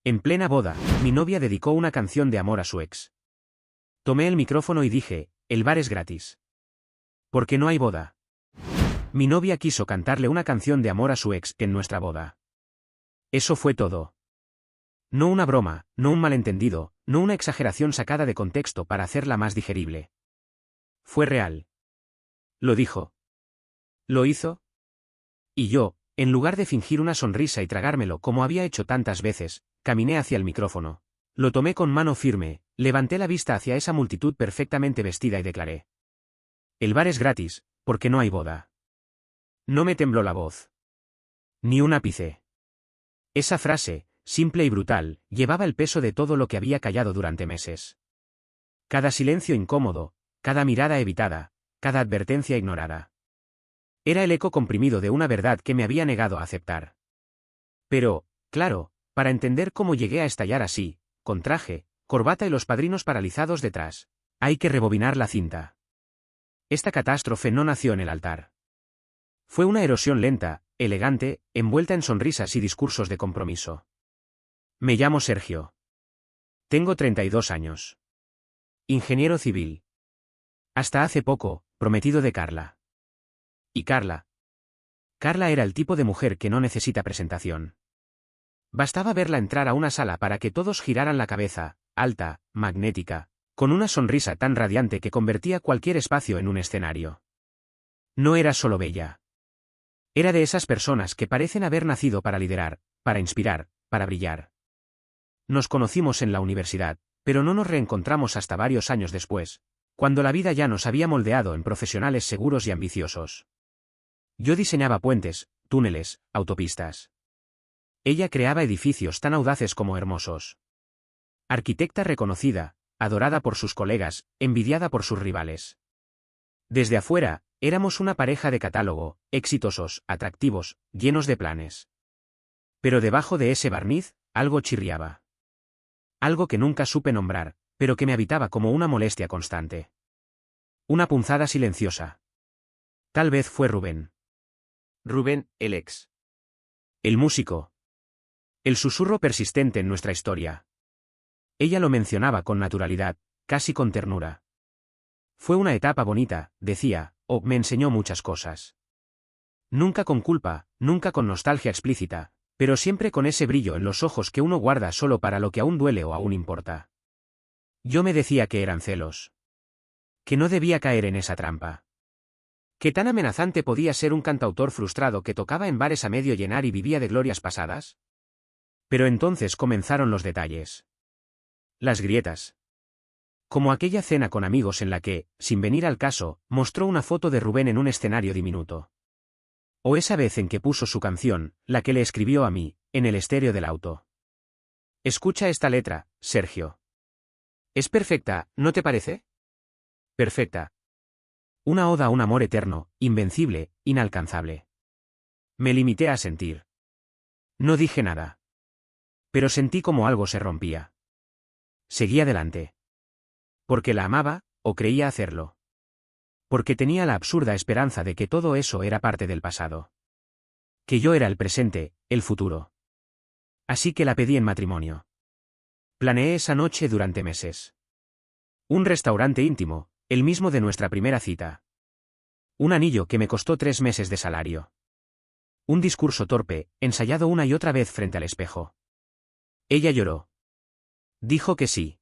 En plena boda, mi novia dedicó una canción de amor a su ex. Tomé el micrófono y dije, el bar es gratis. Porque no hay boda. Mi novia quiso cantarle una canción de amor a su ex en nuestra boda. Eso fue todo. No una broma, no un malentendido, no una exageración sacada de contexto para hacerla más digerible. Fue real. Lo dijo. Lo hizo. Y yo, en lugar de fingir una sonrisa y tragármelo como había hecho tantas veces, caminé hacia el micrófono. Lo tomé con mano firme, levanté la vista hacia esa multitud perfectamente vestida y declaré. El bar es gratis, porque no hay boda. No me tembló la voz. Ni un ápice. Esa frase, simple y brutal, llevaba el peso de todo lo que había callado durante meses. Cada silencio incómodo, cada mirada evitada, cada advertencia ignorada. Era el eco comprimido de una verdad que me había negado a aceptar. Pero, claro, para entender cómo llegué a estallar así, con traje, corbata y los padrinos paralizados detrás, hay que rebobinar la cinta. Esta catástrofe no nació en el altar. Fue una erosión lenta, elegante, envuelta en sonrisas y discursos de compromiso. Me llamo Sergio. Tengo 32 años. Ingeniero civil. Hasta hace poco, prometido de Carla. ¿Y Carla? Carla era el tipo de mujer que no necesita presentación. Bastaba verla entrar a una sala para que todos giraran la cabeza, alta, magnética, con una sonrisa tan radiante que convertía cualquier espacio en un escenario. No era solo bella. Era de esas personas que parecen haber nacido para liderar, para inspirar, para brillar. Nos conocimos en la universidad, pero no nos reencontramos hasta varios años después, cuando la vida ya nos había moldeado en profesionales seguros y ambiciosos. Yo diseñaba puentes, túneles, autopistas. Ella creaba edificios tan audaces como hermosos. Arquitecta reconocida, adorada por sus colegas, envidiada por sus rivales. Desde afuera, éramos una pareja de catálogo, exitosos, atractivos, llenos de planes. Pero debajo de ese barniz, algo chirriaba. Algo que nunca supe nombrar, pero que me habitaba como una molestia constante. Una punzada silenciosa. Tal vez fue Rubén. Rubén, el ex. El músico. El susurro persistente en nuestra historia. Ella lo mencionaba con naturalidad, casi con ternura. Fue una etapa bonita, decía, me enseñó muchas cosas. Nunca con culpa, nunca con nostalgia explícita, pero siempre con ese brillo en los ojos que uno guarda solo para lo que aún duele o aún importa. Yo me decía que eran celos. Que no debía caer en esa trampa. ¿Qué tan amenazante podía ser un cantautor frustrado que tocaba en bares a medio llenar y vivía de glorias pasadas? Pero entonces comenzaron los detalles. Las grietas. Como aquella cena con amigos en la que, sin venir al caso, mostró una foto de Rubén en un escenario diminuto. O esa vez en que puso su canción, la que le escribió a mí, en el estéreo del auto. Escucha esta letra, Sergio. Es perfecta, ¿no te parece? Perfecta. Una oda a un amor eterno, invencible, inalcanzable. Me limité a sentir. No dije nada. Pero sentí como algo se rompía. Seguí adelante. Porque la amaba, o creía hacerlo. Porque tenía la absurda esperanza de que todo eso era parte del pasado. Que yo era el presente, el futuro. Así que la pedí en matrimonio. Planeé esa noche durante meses. Un restaurante íntimo, el mismo de nuestra primera cita. Un anillo que me costó 3 meses de salario. Un discurso torpe, ensayado una y otra vez frente al espejo. Ella lloró. Dijo que sí.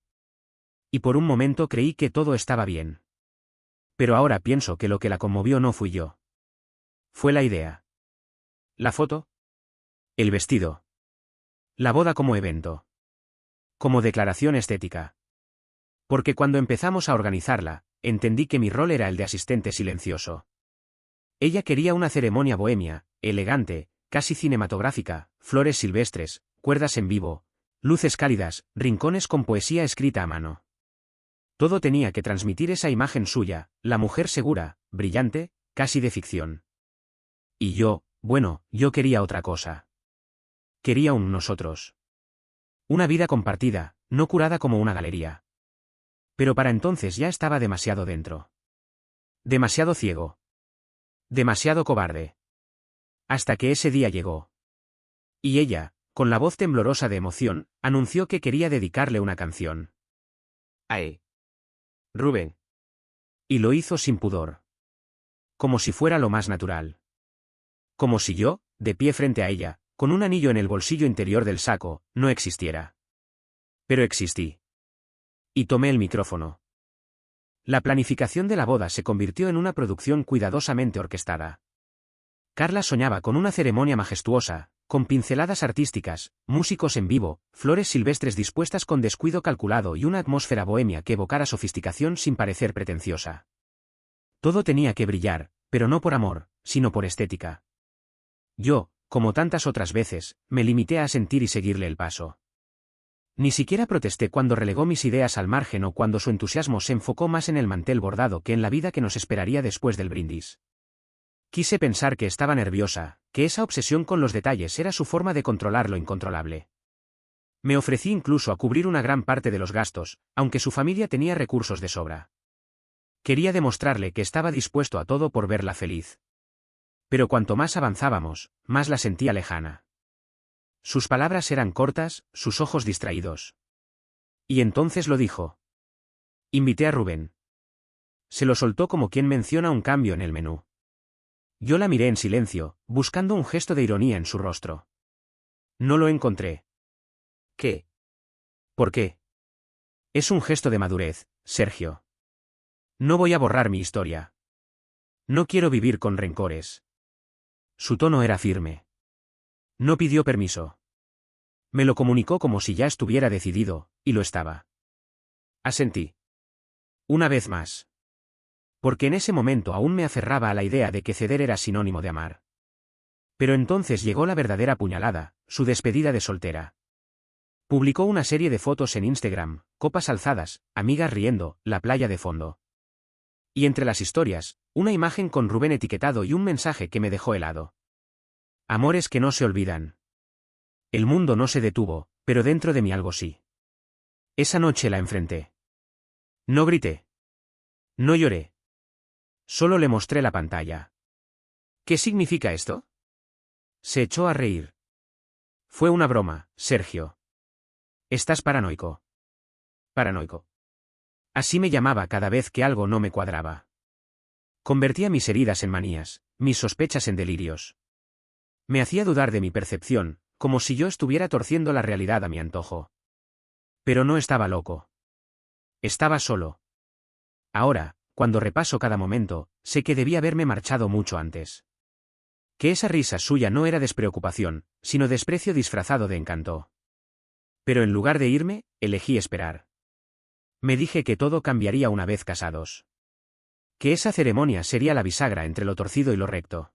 Y por un momento creí que todo estaba bien. Pero ahora pienso que lo que la conmovió no fui yo. Fue la idea. La foto. El vestido. La boda como evento. Como declaración estética. Porque cuando empezamos a organizarla, entendí que mi rol era el de asistente silencioso. Ella quería una ceremonia bohemia, elegante, casi cinematográfica, flores silvestres, cuerdas en vivo, luces cálidas, rincones con poesía escrita a mano. Todo tenía que transmitir esa imagen suya, la mujer segura, brillante, casi de ficción. Y yo, bueno, yo quería otra cosa. Quería un nosotros. Una vida compartida, no curada como una galería. Pero para entonces ya estaba demasiado dentro. Demasiado ciego. Demasiado cobarde. Hasta que ese día llegó. Y ella, con la voz temblorosa de emoción, anunció que quería dedicarle una canción. ¡Ay! Rubén. Y lo hizo sin pudor. Como si fuera lo más natural. Como si yo, de pie frente a ella, con un anillo en el bolsillo interior del saco, no existiera. Pero existí. Y tomé el micrófono. La planificación de la boda se convirtió en una producción cuidadosamente orquestada. Carla soñaba con una ceremonia majestuosa, con pinceladas artísticas, músicos en vivo, flores silvestres dispuestas con descuido calculado y una atmósfera bohemia que evocara sofisticación sin parecer pretenciosa. Todo tenía que brillar, pero no por amor, sino por estética. Yo, como tantas otras veces, me limité a sentir y seguirle el paso. Ni siquiera protesté cuando relegó mis ideas al margen o cuando su entusiasmo se enfocó más en el mantel bordado que en la vida que nos esperaría después del brindis. Quise pensar que estaba nerviosa, que esa obsesión con los detalles era su forma de controlar lo incontrolable. Me ofrecí incluso a cubrir una gran parte de los gastos, aunque su familia tenía recursos de sobra. Quería demostrarle que estaba dispuesto a todo por verla feliz. Pero cuanto más avanzábamos, más la sentía lejana. Sus palabras eran cortas, sus ojos distraídos. Y entonces lo dijo. Invité a Rubén. Se lo soltó como quien menciona un cambio en el menú. Yo la miré en silencio, buscando un gesto de ironía en su rostro. No lo encontré. ¿Qué? ¿Por qué? Es un gesto de madurez, Sergio. No voy a borrar mi historia. No quiero vivir con rencores. Su tono era firme. No pidió permiso. Me lo comunicó como si ya estuviera decidido, y lo estaba. Asentí. Una vez más. Porque en ese momento aún me aferraba a la idea de que ceder era sinónimo de amar. Pero entonces llegó la verdadera puñalada, su despedida de soltera. Publicó una serie de fotos en Instagram, copas alzadas, amigas riendo, la playa de fondo. Y entre las historias, una imagen con Rubén etiquetado y un mensaje que me dejó helado. Amores que no se olvidan. El mundo no se detuvo, pero dentro de mí algo sí. Esa noche la enfrenté. No grité. No lloré. Solo le mostré la pantalla. ¿Qué significa esto? Se echó a reír. Fue una broma, Sergio. Estás paranoico. Paranoico. Así me llamaba cada vez que algo no me cuadraba. Convertía mis heridas en manías, mis sospechas en delirios. Me hacía dudar de mi percepción, como si yo estuviera torciendo la realidad a mi antojo. Pero no estaba loco. Estaba solo. Ahora, cuando repaso cada momento, sé que debía haberme marchado mucho antes. Que esa risa suya no era despreocupación, sino desprecio disfrazado de encanto. Pero en lugar de irme, elegí esperar. Me dije que todo cambiaría una vez casados. Que esa ceremonia sería la bisagra entre lo torcido y lo recto.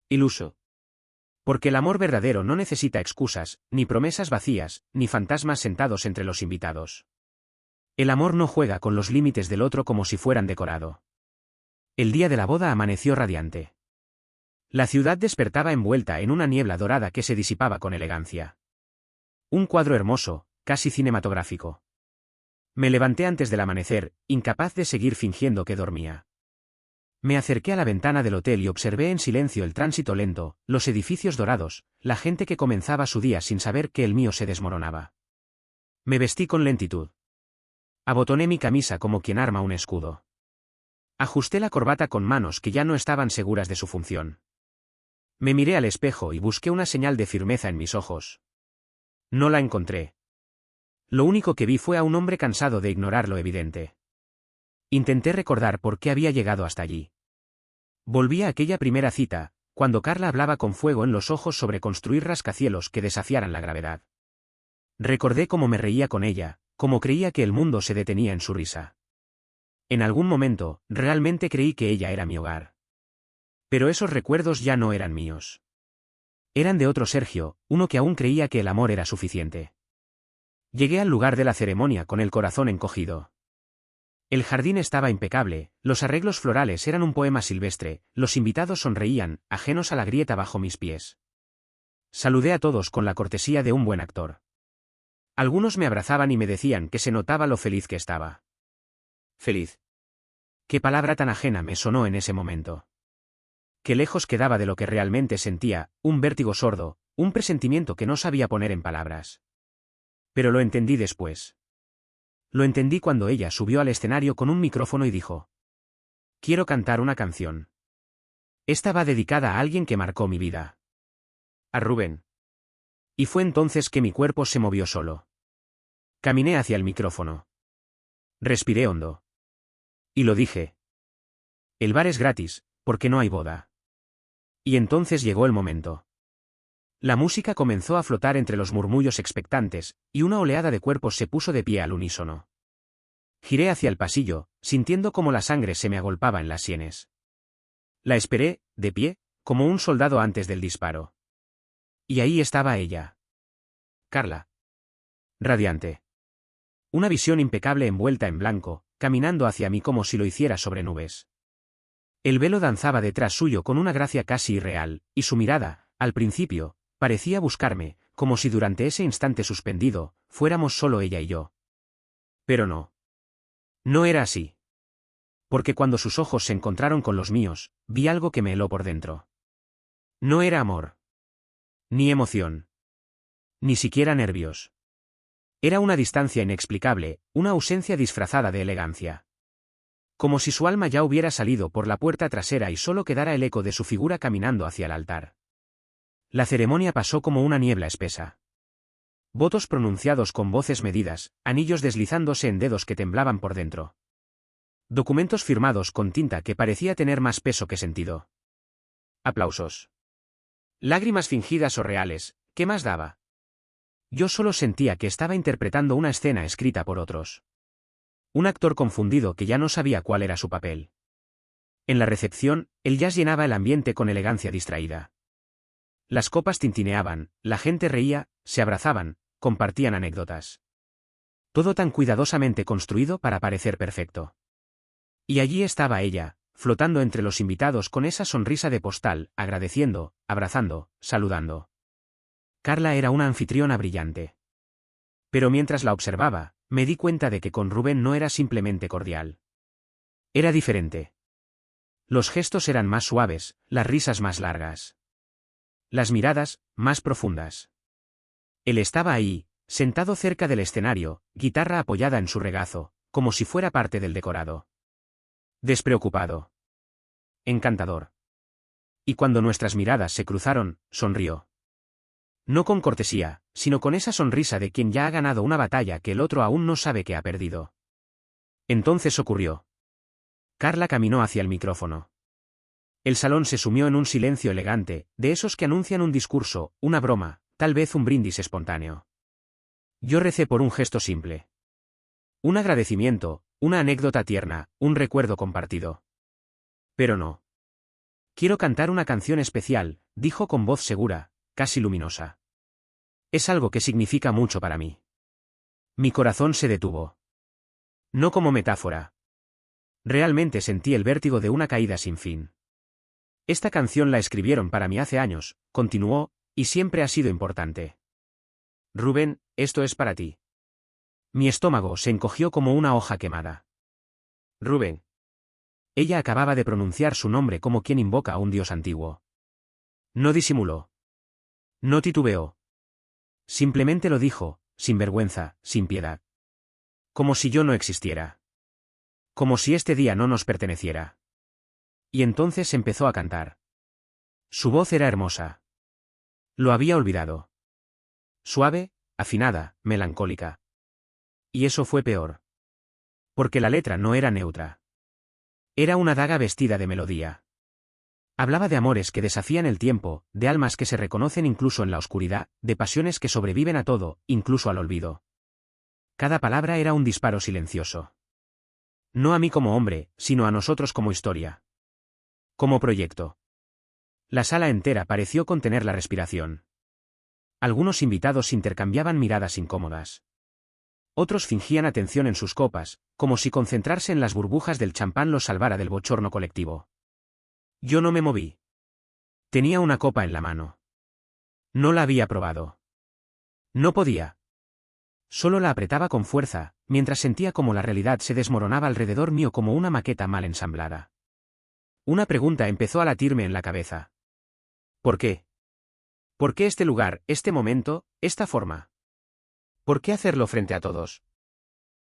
Iluso. Porque el amor verdadero no necesita excusas, ni promesas vacías, ni fantasmas sentados entre los invitados. El amor no juega con los límites del otro como si fueran decorado. El día de la boda amaneció radiante. La ciudad despertaba envuelta en una niebla dorada que se disipaba con elegancia. Un cuadro hermoso, casi cinematográfico. Me levanté antes del amanecer, incapaz de seguir fingiendo que dormía. Me acerqué a la ventana del hotel y observé en silencio el tránsito lento, los edificios dorados, la gente que comenzaba su día sin saber que el mío se desmoronaba. Me vestí con lentitud. Abotoné mi camisa como quien arma un escudo. Ajusté la corbata con manos que ya no estaban seguras de su función. Me miré al espejo y busqué una señal de firmeza en mis ojos. No la encontré. Lo único que vi fue a un hombre cansado de ignorar lo evidente. Intenté recordar por qué había llegado hasta allí. Volví a aquella primera cita, cuando Carla hablaba con fuego en los ojos sobre construir rascacielos que desafiaran la gravedad. Recordé cómo me reía con ella, cómo creía que el mundo se detenía en su risa. En algún momento, realmente creí que ella era mi hogar. Pero esos recuerdos ya no eran míos. Eran de otro Sergio, uno que aún creía que el amor era suficiente. Llegué al lugar de la ceremonia con el corazón encogido. El jardín estaba impecable, los arreglos florales eran un poema silvestre, los invitados sonreían, ajenos a la grieta bajo mis pies. Saludé a todos con la cortesía de un buen actor. Algunos me abrazaban y me decían que se notaba lo feliz que estaba. Feliz. Qué palabra tan ajena me sonó en ese momento. Qué lejos quedaba de lo que realmente sentía, un vértigo sordo, un presentimiento que no sabía poner en palabras. Pero lo entendí después. Lo entendí cuando ella subió al escenario con un micrófono y dijo: «Quiero cantar una canción. Esta va dedicada a alguien que marcó mi vida. A Rubén». Y fue entonces que mi cuerpo se movió solo. Caminé hacia el micrófono. Respiré hondo. Y lo dije. El bar es gratis, porque no hay boda. Y entonces llegó el momento. La música comenzó a flotar entre los murmullos expectantes, y una oleada de cuerpos se puso de pie al unísono. Giré hacia el pasillo, sintiendo cómo la sangre se me agolpaba en las sienes. La esperé, de pie, como un soldado antes del disparo. Y ahí estaba ella. Carla. Radiante. Una visión impecable envuelta en blanco, caminando hacia mí como si lo hiciera sobre nubes. El velo danzaba detrás suyo con una gracia casi irreal, y su mirada, al principio, parecía buscarme, como si durante ese instante suspendido, fuéramos solo ella y yo. Pero no. No era así. Porque cuando sus ojos se encontraron con los míos, vi algo que me heló por dentro. No era amor. Ni emoción. Ni siquiera nervios. Era una distancia inexplicable, una ausencia disfrazada de elegancia. Como si su alma ya hubiera salido por la puerta trasera y solo quedara el eco de su figura caminando hacia el altar. La ceremonia pasó como una niebla espesa. Votos pronunciados con voces medidas, anillos deslizándose en dedos que temblaban por dentro. Documentos firmados con tinta que parecía tener más peso que sentido. Aplausos. Lágrimas fingidas o reales, ¿qué más daba? Yo solo sentía que estaba interpretando una escena escrita por otros. Un actor confundido que ya no sabía cuál era su papel. En la recepción, el jazz llenaba el ambiente con elegancia distraída. Las copas tintineaban, la gente reía, se abrazaban, compartían anécdotas. Todo tan cuidadosamente construido para parecer perfecto. Y allí estaba ella, flotando entre los invitados con esa sonrisa de postal, agradeciendo, abrazando, saludando. Carla era una anfitriona brillante. Pero mientras la observaba, me di cuenta de que con Rubén no era simplemente cordial. Era diferente. Los gestos eran más suaves, las risas más largas. Las miradas, más profundas. Él estaba ahí, sentado cerca del escenario, guitarra apoyada en su regazo, como si fuera parte del decorado. Despreocupado. Encantador. Y cuando nuestras miradas se cruzaron, sonrió. No con cortesía, sino con esa sonrisa de quien ya ha ganado una batalla que el otro aún no sabe que ha perdido. Entonces ocurrió. Carla caminó hacia el micrófono. El salón se sumió en un silencio elegante, de esos que anuncian un discurso, una broma, tal vez un brindis espontáneo. Yo recé por un gesto simple. Un agradecimiento, una anécdota tierna, un recuerdo compartido. Pero no. Quiero cantar una canción especial, dijo con voz segura, casi luminosa. Es algo que significa mucho para mí. Mi corazón se detuvo. No como metáfora. Realmente sentí el vértigo de una caída sin fin. Esta canción la escribieron para mí hace años, continuó, y siempre ha sido importante. Rubén, esto es para ti. Mi estómago se encogió como una hoja quemada. Rubén. Ella acababa de pronunciar su nombre como quien invoca a un dios antiguo. No disimuló. No titubeó. Simplemente lo dijo, sin vergüenza, sin piedad. Como si yo no existiera. Como si este día no nos perteneciera. Y entonces empezó a cantar. Su voz era hermosa. Lo había olvidado. Suave, afinada, melancólica. Y eso fue peor. Porque la letra no era neutra. Era una daga vestida de melodía. Hablaba de amores que desafían el tiempo, de almas que se reconocen incluso en la oscuridad, de pasiones que sobreviven a todo, incluso al olvido. Cada palabra era un disparo silencioso. No a mí como hombre, sino a nosotros como historia. Como proyecto. La sala entera pareció contener la respiración. Algunos invitados intercambiaban miradas incómodas. Otros fingían atención en sus copas, como si concentrarse en las burbujas del champán los salvara del bochorno colectivo. Yo no me moví. Tenía una copa en la mano. No la había probado. No podía. Solo la apretaba con fuerza, mientras sentía como la realidad se desmoronaba alrededor mío como una maqueta mal ensamblada. Una pregunta empezó a latirme en la cabeza. ¿Por qué? ¿Por qué este lugar, este momento, esta forma? ¿Por qué hacerlo frente a todos?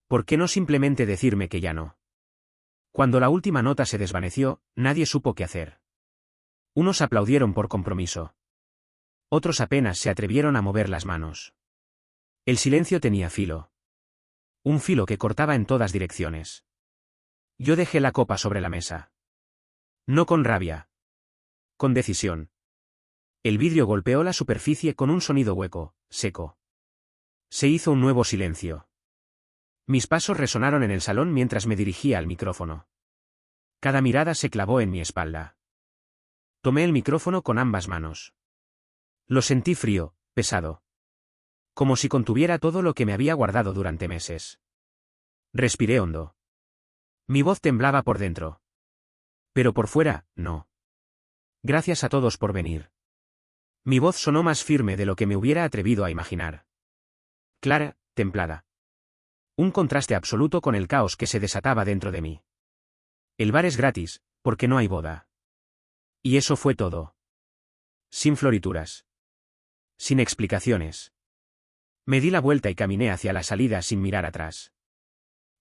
¿Por qué no simplemente decirme que ya no? Cuando la última nota se desvaneció, nadie supo qué hacer. Unos aplaudieron por compromiso. Otros apenas se atrevieron a mover las manos. El silencio tenía filo. Un filo que cortaba en todas direcciones. Yo dejé la copa sobre la mesa. No con rabia. Con decisión. El vidrio golpeó la superficie con un sonido hueco, seco. Se hizo un nuevo silencio. Mis pasos resonaron en el salón mientras me dirigía al micrófono. Cada mirada se clavó en mi espalda. Tomé el micrófono con ambas manos. Lo sentí frío, pesado. Como si contuviera todo lo que me había guardado durante meses. Respiré hondo. Mi voz temblaba por dentro. Pero por fuera, no. Gracias a todos por venir. Mi voz sonó más firme de lo que me hubiera atrevido a imaginar. Clara, templada. Un contraste absoluto con el caos que se desataba dentro de mí. El bar es gratis, porque no hay boda. Y eso fue todo. Sin florituras. Sin explicaciones. Me di la vuelta y caminé hacia la salida sin mirar atrás.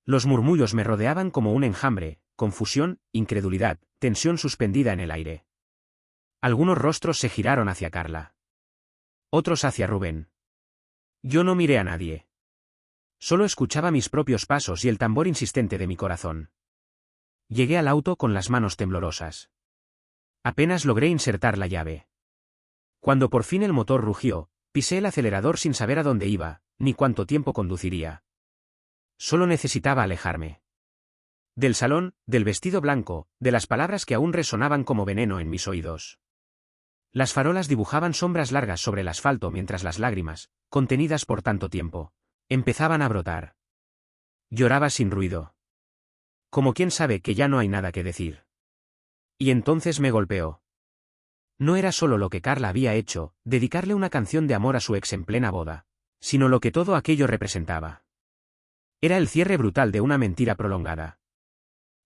Los murmullos me rodeaban como un enjambre, confusión, incredulidad, tensión suspendida en el aire. Algunos rostros se giraron hacia Carla. Otros hacia Rubén. Yo no miré a nadie. Solo escuchaba mis propios pasos y el tambor insistente de mi corazón. Llegué al auto con las manos temblorosas. Apenas logré insertar la llave. Cuando por fin el motor rugió, pisé el acelerador sin saber a dónde iba, ni cuánto tiempo conduciría. Solo necesitaba alejarme. Del salón, del vestido blanco, de las palabras que aún resonaban como veneno en mis oídos. Las farolas dibujaban sombras largas sobre el asfalto mientras las lágrimas, contenidas por tanto tiempo, empezaban a brotar. Lloraba sin ruido. Como quien sabe que ya no hay nada que decir. Y entonces me golpeó. No era solo lo que Carla había hecho, dedicarle una canción de amor a su ex en plena boda, sino lo que todo aquello representaba. Era el cierre brutal de una mentira prolongada.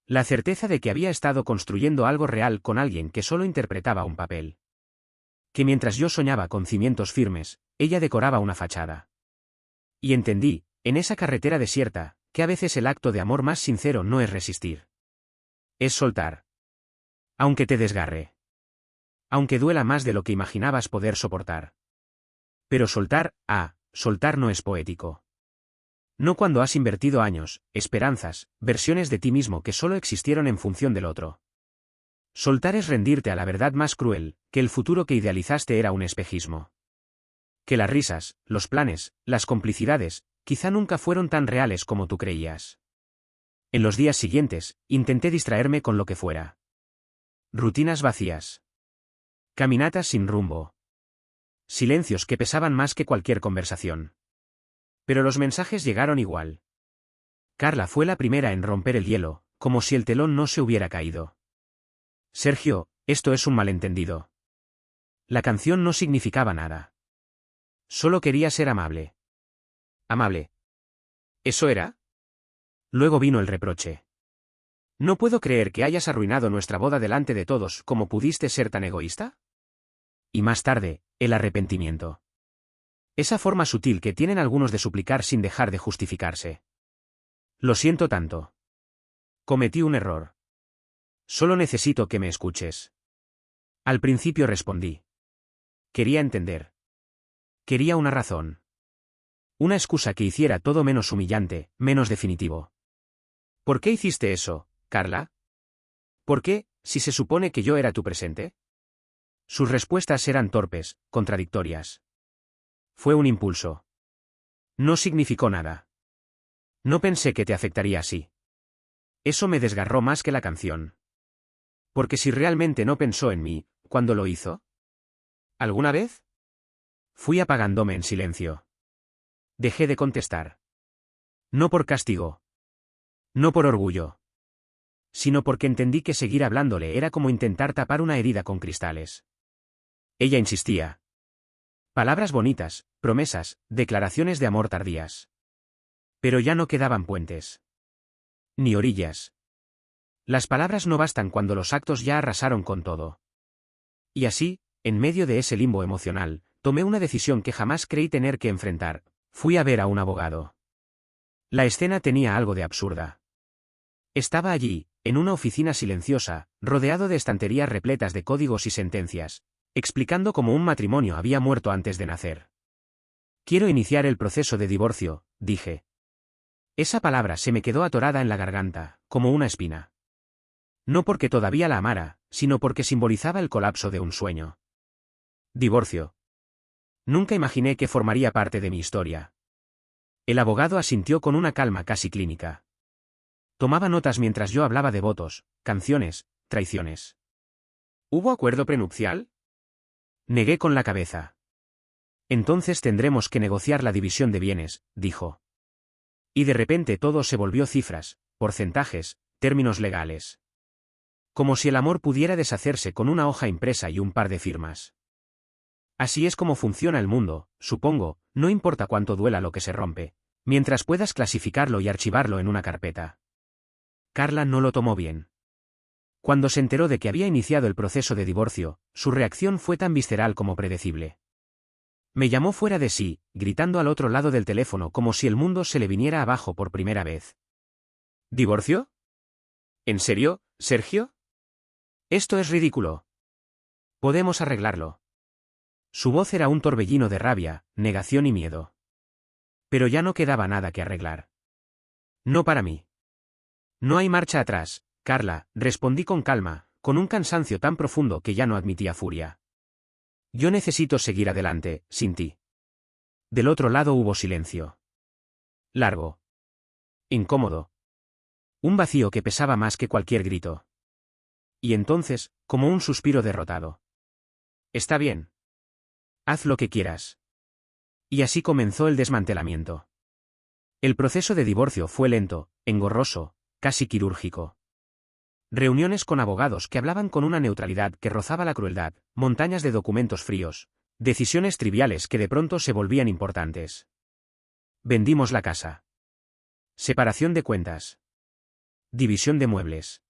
La certeza de que había estado construyendo algo real con alguien que solo interpretaba un papel. Que mientras yo soñaba con cimientos firmes, ella decoraba una fachada. Y entendí, en esa carretera desierta, que a veces el acto de amor más sincero no es resistir. Es soltar. Aunque te desgarre. Aunque duela más de lo que imaginabas poder soportar. Pero soltar, soltar no es poético. No cuando has invertido años, esperanzas, versiones de ti mismo que solo existieron en función del otro. Soltar es rendirte a la verdad más cruel, que el futuro que idealizaste era un espejismo. Que las risas, los planes, las complicidades, quizá nunca fueron tan reales como tú creías. En los días siguientes, intenté distraerme con lo que fuera. Rutinas vacías. Caminatas sin rumbo. Silencios que pesaban más que cualquier conversación. Pero los mensajes llegaron igual. Carla fue la primera en romper el hielo, como si el telón no se hubiera caído. Sergio, esto es un malentendido. La canción no significaba nada. Solo quería ser amable. Amable. ¿Eso era? Luego vino el reproche. No puedo creer que hayas arruinado nuestra boda delante de todos. ¿Cómo pudiste ser tan egoísta? Y más tarde, el arrepentimiento. Esa forma sutil que tienen algunos de suplicar sin dejar de justificarse. Lo siento tanto. Cometí un error. Solo necesito que me escuches. Al principio respondí. Quería entender. Quería una razón. Una excusa que hiciera todo menos humillante, menos definitivo. ¿Por qué hiciste eso, Carla? ¿Por qué, si se supone que yo era tu presente? Sus respuestas eran torpes, contradictorias. Fue un impulso. No significó nada. No pensé que te afectaría así. Eso me desgarró más que la canción. Porque si realmente no pensó en mí, ¿cuándo lo hizo? ¿Alguna vez? Fui apagándome en silencio. Dejé de contestar. No por castigo. No por orgullo. Sino porque entendí que seguir hablándole era como intentar tapar una herida con cristales. Ella insistía. Palabras bonitas, promesas, declaraciones de amor tardías. Pero ya no quedaban puentes. Ni orillas. Las palabras no bastan cuando los actos ya arrasaron con todo. Y así, en medio de ese limbo emocional, tomé una decisión que jamás creí tener que enfrentar. Fui a ver a un abogado. La escena tenía algo de absurda. Estaba allí, en una oficina silenciosa, rodeado de estanterías repletas de códigos y sentencias, explicando cómo un matrimonio había muerto antes de nacer. Quiero iniciar el proceso de divorcio, dije. Esa palabra se me quedó atorada en la garganta, como una espina. No porque todavía la amara, sino porque simbolizaba el colapso de un sueño. Divorcio. Nunca imaginé que formaría parte de mi historia. El abogado asintió con una calma casi clínica. Tomaba notas mientras yo hablaba de votos, canciones, traiciones. ¿Hubo acuerdo prenupcial? Negué con la cabeza. Entonces tendremos que negociar la división de bienes, dijo. Y de repente todo se volvió cifras, porcentajes, términos legales. Como si el amor pudiera deshacerse con una hoja impresa y un par de firmas. Así es como funciona el mundo, supongo, no importa cuánto duela lo que se rompe, mientras puedas clasificarlo y archivarlo en una carpeta. Carla no lo tomó bien. Cuando se enteró de que había iniciado el proceso de divorcio, su reacción fue tan visceral como predecible. Me llamó fuera de sí, gritando al otro lado del teléfono como si el mundo se le viniera abajo por primera vez. ¿Divorcio? ¿En serio, Sergio? Esto es ridículo. Podemos arreglarlo. Su voz era un torbellino de rabia, negación y miedo. Pero ya no quedaba nada que arreglar. No para mí. No hay marcha atrás, Carla, respondí con calma, con un cansancio tan profundo que ya no admitía furia. Yo necesito seguir adelante, sin ti. Del otro lado hubo silencio. Largo. Incómodo. Un vacío que pesaba más que cualquier grito. Y entonces, como un suspiro derrotado. Está bien. Haz lo que quieras. Y así comenzó el desmantelamiento. El proceso de divorcio fue lento, engorroso, casi quirúrgico. Reuniones con abogados que hablaban con una neutralidad que rozaba la crueldad, montañas de documentos fríos, decisiones triviales que de pronto se volvían importantes. Vendimos la casa. Separación de cuentas. División de muebles.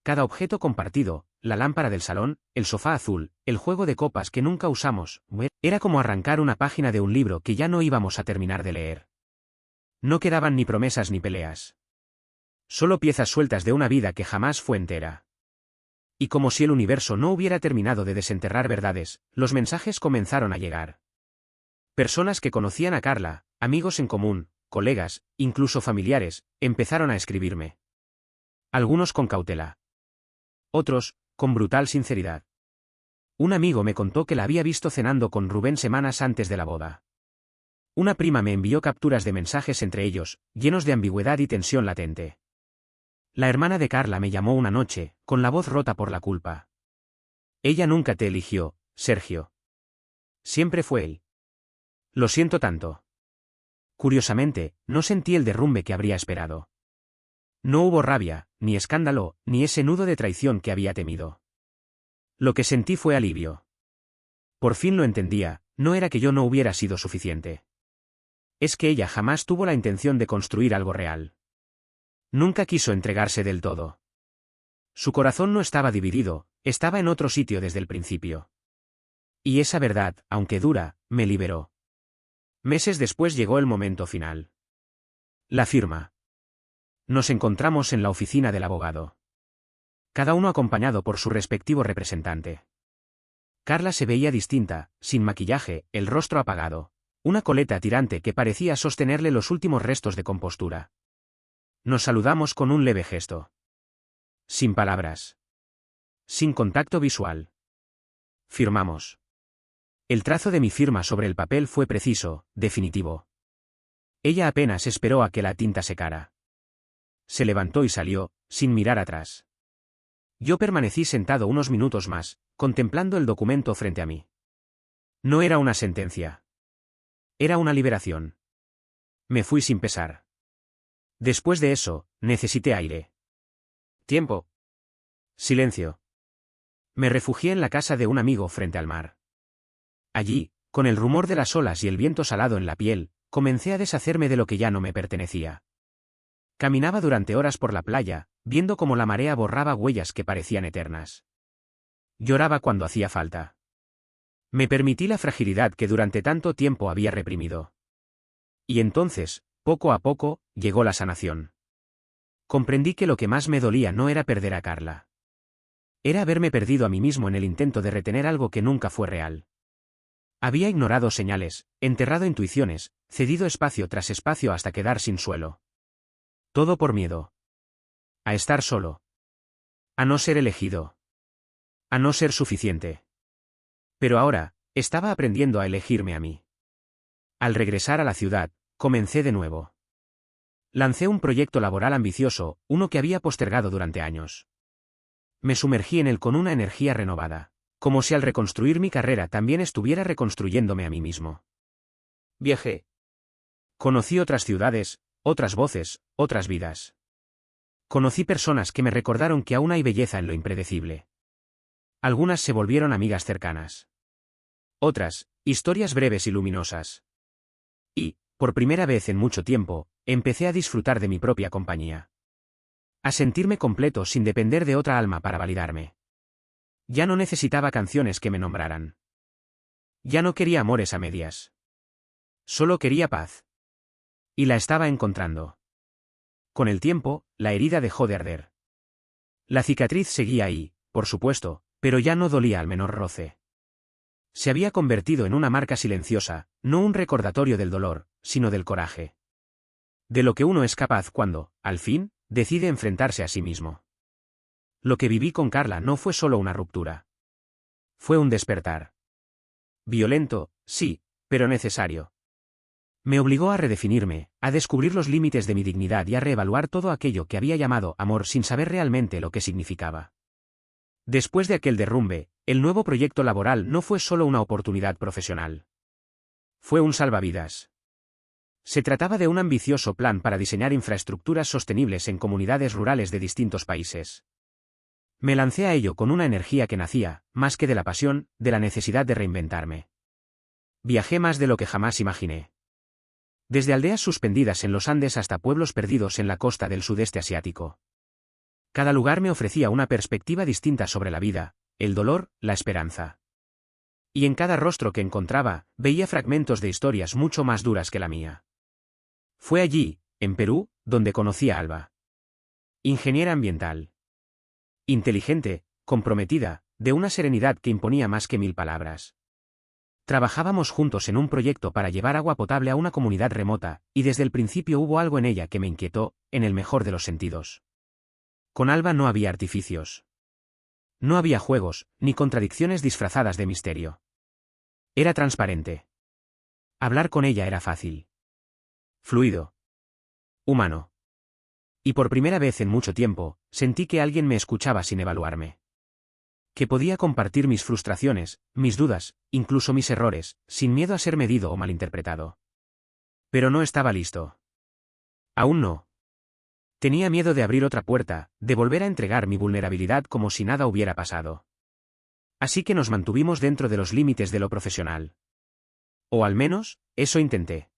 Cada objeto compartido, la lámpara del salón, el sofá azul, el juego de copas que nunca usamos, era como arrancar una página de un libro que ya no íbamos a terminar de leer. No quedaban ni promesas ni peleas. Solo piezas sueltas de una vida que jamás fue entera. Y como si el universo no hubiera terminado de desenterrar verdades, los mensajes comenzaron a llegar. Personas que conocían a Carla, amigos en común, colegas, incluso familiares, empezaron a escribirme. Algunos con cautela. Otros, con brutal sinceridad. Un amigo me contó que la había visto cenando con Rubén semanas antes de la boda. Una prima me envió capturas de mensajes entre ellos, llenos de ambigüedad y tensión latente. La hermana de Carla me llamó una noche, con la voz rota por la culpa. Ella nunca te eligió, Sergio. Siempre fue él. Lo siento tanto. Curiosamente, no sentí el derrumbe que habría esperado. No hubo rabia, ni escándalo, ni ese nudo de traición que había temido. Lo que sentí fue alivio. Por fin lo entendía, no era que yo no hubiera sido suficiente. Es que ella jamás tuvo la intención de construir algo real. Nunca quiso entregarse del todo. Su corazón no estaba dividido, estaba en otro sitio desde el principio. Y esa verdad, aunque dura, me liberó. Meses después llegó el momento final. La firma. Nos encontramos en la oficina del abogado. Cada uno acompañado por su respectivo representante. Carla se veía distinta, sin maquillaje, el rostro apagado, una coleta tirante que parecía sostenerle los últimos restos de compostura. Nos saludamos con un leve gesto. Sin palabras. Sin contacto visual. Firmamos. El trazo de mi firma sobre el papel fue preciso, definitivo. Ella apenas esperó a que la tinta secara. Se levantó y salió, sin mirar atrás. Yo permanecí sentado unos minutos más, contemplando el documento frente a mí. No era una sentencia. Era una liberación. Me fui sin pesar. Después de eso, necesité aire. Tiempo. Silencio. Me refugié en la casa de un amigo frente al mar. Allí, con el rumor de las olas y el viento salado en la piel, comencé a deshacerme de lo que ya no me pertenecía. Caminaba durante horas por la playa, viendo cómo la marea borraba huellas que parecían eternas. Lloraba cuando hacía falta. Me permití la fragilidad que durante tanto tiempo había reprimido. Y entonces, poco a poco, llegó la sanación. Comprendí que lo que más me dolía no era perder a Carla. Era haberme perdido a mí mismo en el intento de retener algo que nunca fue real. Había ignorado señales, enterrado intuiciones, cedido espacio tras espacio hasta quedar sin suelo. Todo por miedo. A estar solo. A no ser elegido. A no ser suficiente. Pero ahora, estaba aprendiendo a elegirme a mí. Al regresar a la ciudad, comencé de nuevo. Lancé un proyecto laboral ambicioso, uno que había postergado durante años. Me sumergí en él con una energía renovada, como si al reconstruir mi carrera también estuviera reconstruyéndome a mí mismo. Viajé. Conocí otras ciudades, otras voces, otras vidas. Conocí personas que me recordaron que aún hay belleza en lo impredecible. Algunas se volvieron amigas cercanas. Otras, historias breves y luminosas. Y, por primera vez en mucho tiempo, empecé a disfrutar de mi propia compañía. A sentirme completo sin depender de otra alma para validarme. Ya no necesitaba canciones que me nombraran. Ya no quería amores a medias. Solo quería paz. Y la estaba encontrando. Con el tiempo, la herida dejó de arder. La cicatriz seguía ahí, por supuesto, pero ya no dolía al menor roce. Se había convertido en una marca silenciosa, no un recordatorio del dolor, sino del coraje. De lo que uno es capaz cuando, al fin, decide enfrentarse a sí mismo. Lo que viví con Carla no fue solo una ruptura. Fue un despertar. Violento, sí, pero necesario. Me obligó a redefinirme, a descubrir los límites de mi dignidad y a reevaluar todo aquello que había llamado amor sin saber realmente lo que significaba. Después de aquel derrumbe, el nuevo proyecto laboral no fue solo una oportunidad profesional. Fue un salvavidas. Se trataba de un ambicioso plan para diseñar infraestructuras sostenibles en comunidades rurales de distintos países. Me lancé a ello con una energía que nacía, más que de la pasión, de la necesidad de reinventarme. Viajé más de lo que jamás imaginé. Desde aldeas suspendidas en los Andes hasta pueblos perdidos en la costa del sudeste asiático. Cada lugar me ofrecía una perspectiva distinta sobre la vida, el dolor, la esperanza. Y en cada rostro que encontraba, veía fragmentos de historias mucho más duras que la mía. Fue allí, en Perú, donde conocí a Alba. Ingeniera ambiental. Inteligente, comprometida, de una serenidad que imponía más que 1000 palabras. Trabajábamos juntos en un proyecto para llevar agua potable a una comunidad remota, y desde el principio hubo algo en ella que me inquietó, en el mejor de los sentidos. Con Alba no había artificios. No había juegos, ni contradicciones disfrazadas de misterio. Era transparente. Hablar con ella era fácil. Fluido. Humano. Y por primera vez en mucho tiempo, sentí que alguien me escuchaba sin evaluarme. Que podía compartir mis frustraciones, mis dudas, incluso mis errores, sin miedo a ser medido o malinterpretado. Pero no estaba listo. Aún no. Tenía miedo de abrir otra puerta, de volver a entregar mi vulnerabilidad como si nada hubiera pasado. Así que nos mantuvimos dentro de los límites de lo profesional. O al menos, eso intenté.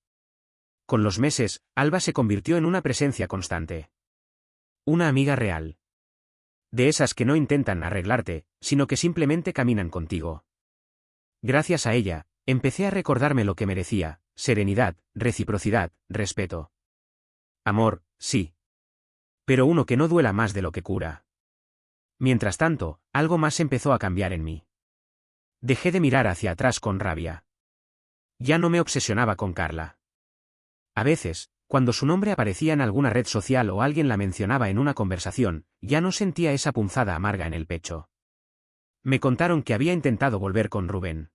Con los meses, Alba se convirtió en una presencia constante. Una amiga real. De esas que no intentan arreglarte, sino que simplemente caminan contigo. Gracias a ella, empecé a recordarme lo que merecía: serenidad, reciprocidad, respeto. Amor, sí. Pero uno que no duela más de lo que cura. Mientras tanto, algo más empezó a cambiar en mí. Dejé de mirar hacia atrás con rabia. Ya no me obsesionaba con Carla. A veces, cuando su nombre aparecía en alguna red social o alguien la mencionaba en una conversación, ya no sentía esa punzada amarga en el pecho. Me contaron que había intentado volver con Rubén.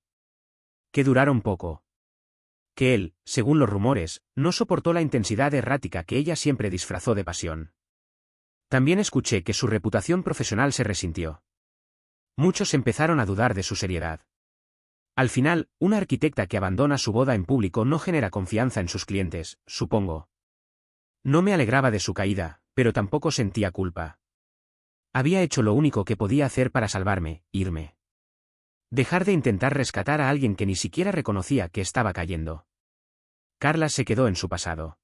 Que duraron poco. Que él, según los rumores, no soportó la intensidad errática que ella siempre disfrazó de pasión. También escuché que su reputación profesional se resintió. Muchos empezaron a dudar de su seriedad. Al final, una arquitecta que abandona su boda en público no genera confianza en sus clientes, supongo. No me alegraba de su caída, pero tampoco sentía culpa. Había hecho lo único que podía hacer para salvarme: irme. Dejar de intentar rescatar a alguien que ni siquiera reconocía que estaba cayendo. Carla se quedó en su pasado.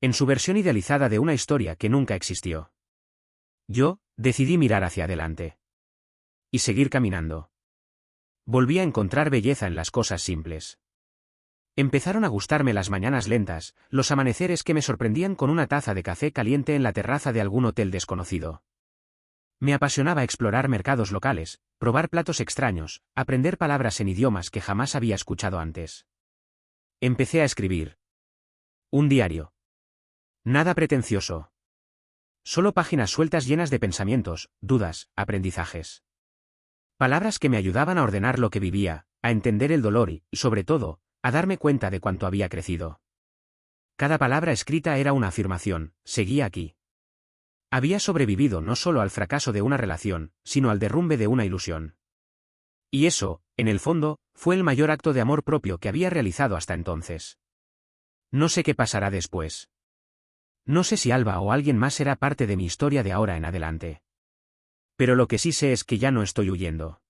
En su versión idealizada de una historia que nunca existió. Yo, decidí mirar hacia adelante. Y seguir caminando. Volví a encontrar belleza en las cosas simples. Empezaron a gustarme las mañanas lentas, los amaneceres que me sorprendían con una taza de café caliente en la terraza de algún hotel desconocido. Me apasionaba explorar mercados locales, probar platos extraños, aprender palabras en idiomas que jamás había escuchado antes. Empecé a escribir. Un diario. Nada pretencioso. Solo páginas sueltas llenas de pensamientos, dudas, aprendizajes. Palabras que me ayudaban a ordenar lo que vivía, a entender el dolor y, sobre todo, a darme cuenta de cuánto había crecido. Cada palabra escrita era una afirmación: seguía aquí. Había sobrevivido no solo al fracaso de una relación, sino al derrumbe de una ilusión. Y eso, en el fondo, fue el mayor acto de amor propio que había realizado hasta entonces. No sé qué pasará después. No sé si Alba o alguien más será parte de mi historia de ahora en adelante. Pero lo que sí sé es que ya no estoy huyendo.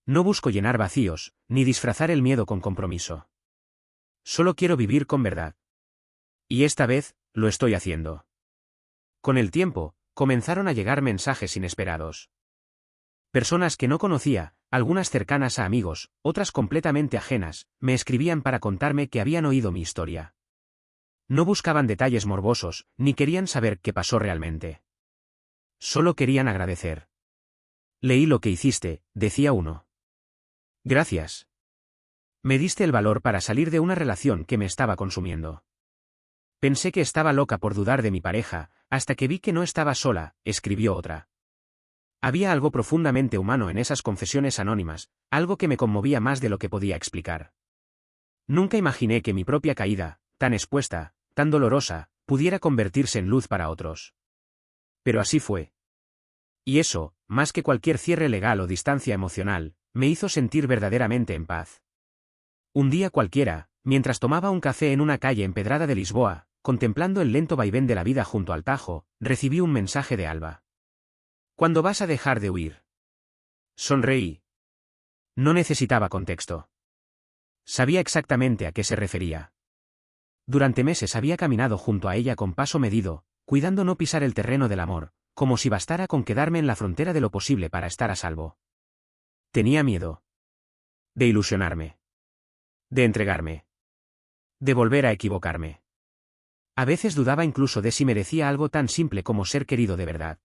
No busco llenar vacíos, ni disfrazar el miedo con compromiso. Solo quiero vivir con verdad. Y esta vez, lo estoy haciendo. Con el tiempo, comenzaron a llegar mensajes inesperados. Personas que no conocía, algunas cercanas a amigos, otras completamente ajenas, me escribían para contarme que habían oído mi historia. No buscaban detalles morbosos, ni querían saber qué pasó realmente. Solo querían agradecer. Leí lo que hiciste, decía uno. Gracias. Me diste el valor para salir de una relación que me estaba consumiendo. Pensé que estaba loca por dudar de mi pareja, hasta que vi que no estaba sola, escribió otra. Había algo profundamente humano en esas confesiones anónimas, algo que me conmovía más de lo que podía explicar. Nunca imaginé que mi propia caída, tan expuesta, tan dolorosa, pudiera convertirse en luz para otros. Pero así fue. Y eso, más que cualquier cierre legal o distancia emocional, me hizo sentir verdaderamente en paz. Un día cualquiera, mientras tomaba un café en una calle empedrada de Lisboa, contemplando el lento vaivén de la vida junto al Tajo, recibí un mensaje de Alba. ¿Cuándo vas a dejar de huir? Sonreí. No necesitaba contexto. Sabía exactamente a qué se refería. Durante meses había caminado junto a ella con paso medido, cuidando no pisar el terreno del amor, como si bastara con quedarme en la frontera de lo posible para estar a salvo. Tenía miedo. De ilusionarme. De entregarme. De volver a equivocarme. A veces dudaba incluso de si merecía algo tan simple como ser querido de verdad.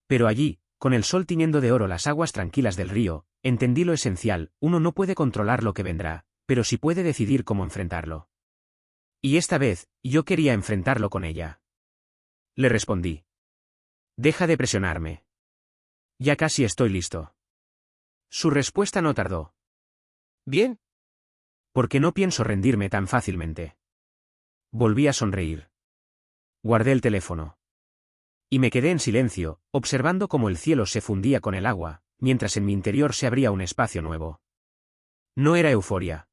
Pero allí, con el sol tiñendo de oro las aguas tranquilas del río, entendí lo esencial: uno no puede controlar lo que vendrá, pero sí puede decidir cómo enfrentarlo. Y esta vez, yo quería enfrentarlo con ella. Le respondí. Deja de presionarme. Ya casi estoy listo. Su respuesta no tardó. Bien. Porque no pienso rendirme tan fácilmente. Volví a sonreír. Guardé el teléfono. Y me quedé en silencio, observando cómo el cielo se fundía con el agua, mientras en mi interior se abría un espacio nuevo. No era euforia.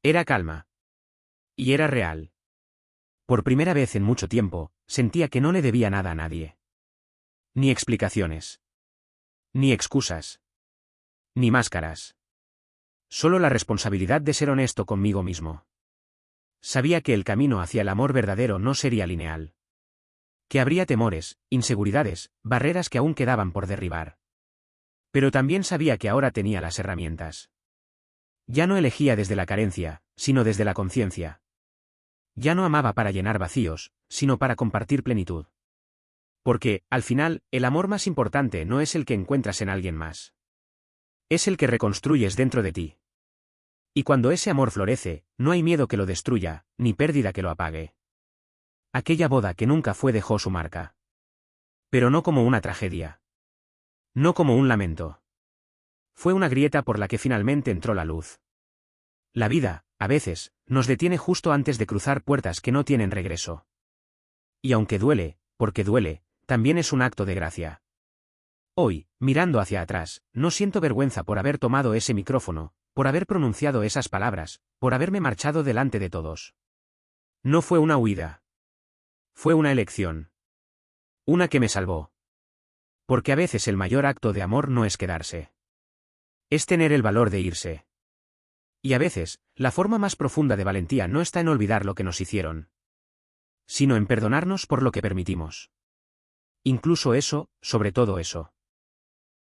Era calma. Y era real. Por primera vez en mucho tiempo, sentía que no le debía nada a nadie. Ni explicaciones. Ni excusas. Ni máscaras. Solo la responsabilidad de ser honesto conmigo mismo. Sabía que el camino hacia el amor verdadero no sería lineal. Que habría temores, inseguridades, barreras que aún quedaban por derribar. Pero también sabía que ahora tenía las herramientas. Ya no elegía desde la carencia, sino desde la conciencia. Ya no amaba para llenar vacíos, sino para compartir plenitud. Porque, al final, el amor más importante no es el que encuentras en alguien más. Es el que reconstruyes dentro de ti. Y cuando ese amor florece, no hay miedo que lo destruya, ni pérdida que lo apague. Aquella boda que nunca fue dejó su marca. Pero no como una tragedia. No como un lamento. Fue una grieta por la que finalmente entró la luz. La vida, a veces, nos detiene justo antes de cruzar puertas que no tienen regreso. Y aunque duele, porque duele, también es un acto de gracia. Hoy, mirando hacia atrás, no siento vergüenza por haber tomado ese micrófono, por haber pronunciado esas palabras, por haberme marchado delante de todos. No fue una huida. Fue una elección. Una que me salvó. Porque a veces el mayor acto de amor no es quedarse. Es tener el valor de irse. Y a veces, la forma más profunda de valentía no está en olvidar lo que nos hicieron, sino en perdonarnos por lo que permitimos. Incluso eso, sobre todo eso.